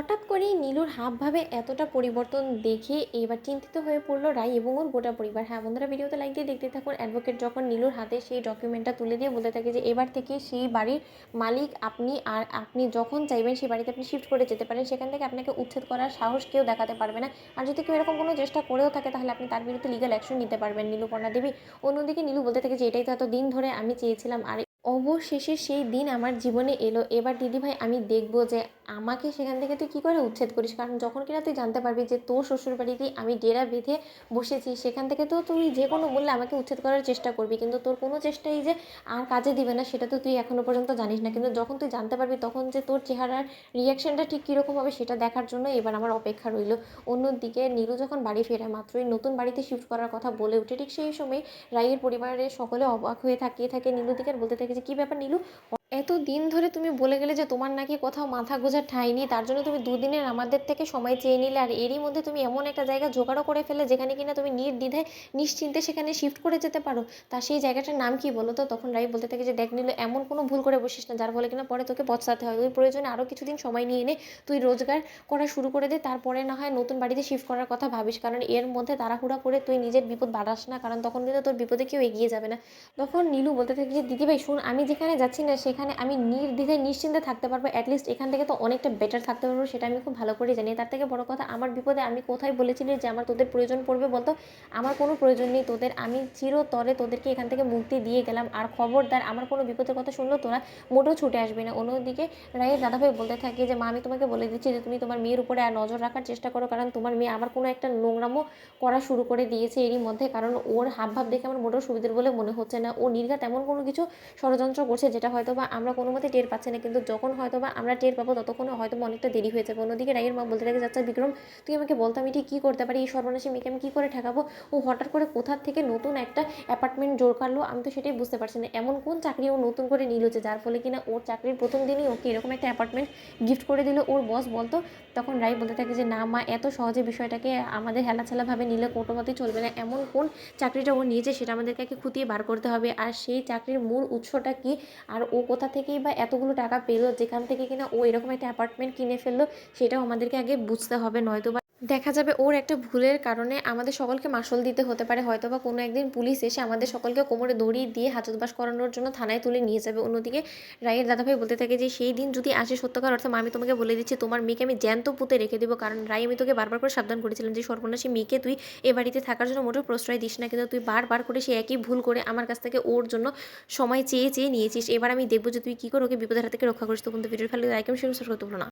হঠাৎ করেই নীলুর হাবভাবে এতটা পরিবর্তন দেখে এবার চিন্তিত হয়ে পড়লো রাই এবং ওর গোটা পরিবার। হ্যাঁ বন্ধুরা, ভিডিওতে লাইক দিয়ে দেখতে থাকুন। অ্যাডভোকেট যখন নীলুর হাতে সেই ডকুমেন্টটা তুলে দিয়ে বলতে থাকে যে এবার থেকে সেই বাড়ির মালিক আপনি, আর আপনি যখন চাইবেন সেই বাড়িতে আপনি শিফট করে যেতে পারেন, সেখান থেকে আপনাকে উচ্ছেদ করার সাহস কেউ দেখাতে পারবে না। আর যদি কেউ এরকম কোনো চেষ্টা করেও থাকে তাহলে আপনি তার বিরুদ্ধে লিগাল অ্যাকশন নিতে পারবেন নীলুপর্ণা দেবী। অন্যদিকে নীলু বলতে থাকে যে এটাই তো এত দিন ধরে আমি চেয়েছিলাম, আর অবশেষে সেই দিন আমার জীবনে এলো। এবার দিদিভাই আমি দেখব যে আমাকে সেখান থেকে তুই কী করে উচ্ছেদ করিস, কারণ যখন কিনা তুই জানতে পারবি যে তোর শ্বশুরবাড়িতেই আমি ডেরা বেঁধে বসেছি, সেখান থেকে তো তুই যে কোনো মূল্যে আমাকে উচ্ছেদ করার চেষ্টা করবি, কিন্তু তোর কোনো চেষ্টাই যে আর কাজে দিবে না সেটা তো তুই এখনও পর্যন্ত জানিস না। কিন্তু যখন তুই জানতে পারবি তখন যে তোর চেহারার রিয়াকশানটা ঠিক কীরকম হবে সেটা দেখার জন্য এবার আমার অপেক্ষা রইল। অন্যদিকে নীলু যখন বাড়ি ফেরে মাত্রই নতুন বাড়িতে শিফট করার কথা বলে ওঠে, ঠিক সেই সময় রাইয়ের পরিবারের সকলে অবাক হয়ে তাকিয়ে থাকে নীলুর দিকে আর বলতে থাকে যে কী ব্যাপার নীলু, এত দিন ধরে তুমি বলে গেলে যে তোমার নাকি কোথাও মাথা গোঁজার ঠাঁই নেই, তার জন্য তুমি দুদিনের আমাদের থেকে সময় চেয়ে নিলে, আর এরই মধ্যে তুমি এমন একটা জায়গা জোগাড়ও করে ফেলে যেখানে কিনা তুমি নির্দ্বিধায় নিশ্চিন্তে সেখানে শিফট করে যেতে পারো। তা সেই জায়গাটার নাম কি বলো তো? তখন রাই বলতে থাকে যে দেখ নিলে এমন কোনো ভুল করে বসিস না যার ফলে কিনা পরে তোকে পছতাতে হয়। ওই প্রয়োজনে আরও কিছুদিন সময় নিয়ে এনে তুই রোজগার করা শুরু করে দে, তারপরে না হয় নতুন বাড়িতে শিফট করার কথা ভাবিস, কারণ এর মধ্যে তাড়াহুড়া করে তুই নিজের বিপদ বাড়াস না, কারণ তখন কিন্তু তোর বিপদে কেউ এগিয়ে যাবে না। তখন নীলু বলতে থাকে যে দিদিভাই শুন, আমি যেখানে যাচ্ছি না সেখানে আমি নির্দ্বিধায় নিশ্চিন্তে থাকতে পারবো, অ্যাটলিস্ট এখান থেকে তো অনেকটা বেটার থাকতে পারবো, সেটা আমি খুব ভালো করে জানি। তার থেকে বড় কথা, আমার বিপদে আমি কোথায় বলেছিলি যে আমার তোদের প্রয়োজন পড়বে বলতো? আমার কোনো প্রয়োজন নেই তোদের, আমি চিরতরে তোদেরকে এখান থেকে মুক্তি দিয়ে গেলাম। আর খবরদার আমার কোনো বিপদের কথা শুনলেও তোরা মোটেও ছুটে আসবি না। অন্যদিকে রায়ের দাদাভাই বলতে থাকে যে মা আমি তোমাকে বলে দিচ্ছি যে তুমি তোমার মেয়ের উপরে আর নজর রাখার চেষ্টা করো, কারণ তোমার মেয়ে আবার কোনো একটা নোংরামো করা শুরু করে দিয়েছে এরই মধ্যে, কারণ ওর হাবভাব দেখে আমার মোটেও সুবিধার বলে মনে হচ্ছে না। ও নির্ঘাত এমন কোনো কিছু ষড়যন্ত্র করছে যেটা হয়তো বা আমরা কোনো মতে টের পাচ্ছি না, কিন্তু যখন হয়তো বা আমরা টের পাবো ততক্ষণে হয়তো বা অনেকটা দেরি হয়ে যাবে। অন্যদিকে রাইয়ের মা বলতে থাকে আচ্ছা বিক্রম, তুই আমাকে বলতো আমি ঠিক কী করতে পারি, এই সর্বনাশী মেয়েকে আমি কী করে ঠেকাবো? ও হঠাৎ করে কোথার থেকে নতুন একটা অ্যাপার্টমেন্ট জোর করলো, আমি তো সেটাই বুঝতে পারছি না। এমন কোন চাকরি ও নতুন করে নিল যে যার ফলে কিনা ওর চাকরির প্রথম দিনই ওকে এরকম একটা অ্যাপার্টমেন্ট গিফট করে দিল ওর বস বলতো? তখন রাই বলতে থাকে যে না মা, এত সহজে বিষয়টাকে আমাদের হেলাছেলাভাবে নিলে কোনোমতেই চলবে না। এমন কোন চাকরিটা ও নিয়েছে সেটা আমাদেরকে আগে খুঁটিয়ে বার করতে হবে, আর সেই চাকরির মূল উৎসটা কী, আর ও কোথা থেকেই বা এতগুলো টাকা পেলো যেখান থেকে কিনা ও এরকম একটা অ্যাপার্টমেন্ট কিনে ফেললো, সেটাও আমাদেরকে আগে বুঝতে হবে। নয়তো বা দেখা যাবে ওর একটা ভুলের কারণে আমাদের সকলকে মাসুল দিতে হতে পারে, হয়তো বা কোনো একদিন পুলিশ এসে আমাদের সকলকে কোমরে দড়ি দিয়ে হাজতবাস করানোর জন্য থানায় তুলে নিয়ে যাবে। অন্যদিকে রায়ের দাদাভাই বলতে থাকে যে সেই দিন যদি আসে সত্যকার অর্থে মা আমি তোমাকে বলে দিচ্ছি তোমার মেয়েকে আমি জ্যান্ত পুঁতে রেখে দেবো, কারণ রাই আমি তোকে বারবার করে সাবধান করেছিলাম যে সর্বনাশী মেয়েকে তুই এ বাড়িতে থাকার জন্য মোটেও প্রশ্রয় দিস না, কিন্তু তুই বারবার করে সে একই ভুল করে আমার কাছ থেকে ওর জন্য সময় চেয়ে চেয়ে নিয়েছিস। এবার আমি দেখবো যে তুই কী করে ওকে বিপদের হাত থেকে রক্ষা করিস। তো কিন্তু ভিডিওর ভালো লাইক এবং শেয়ার করতে ভুলো না।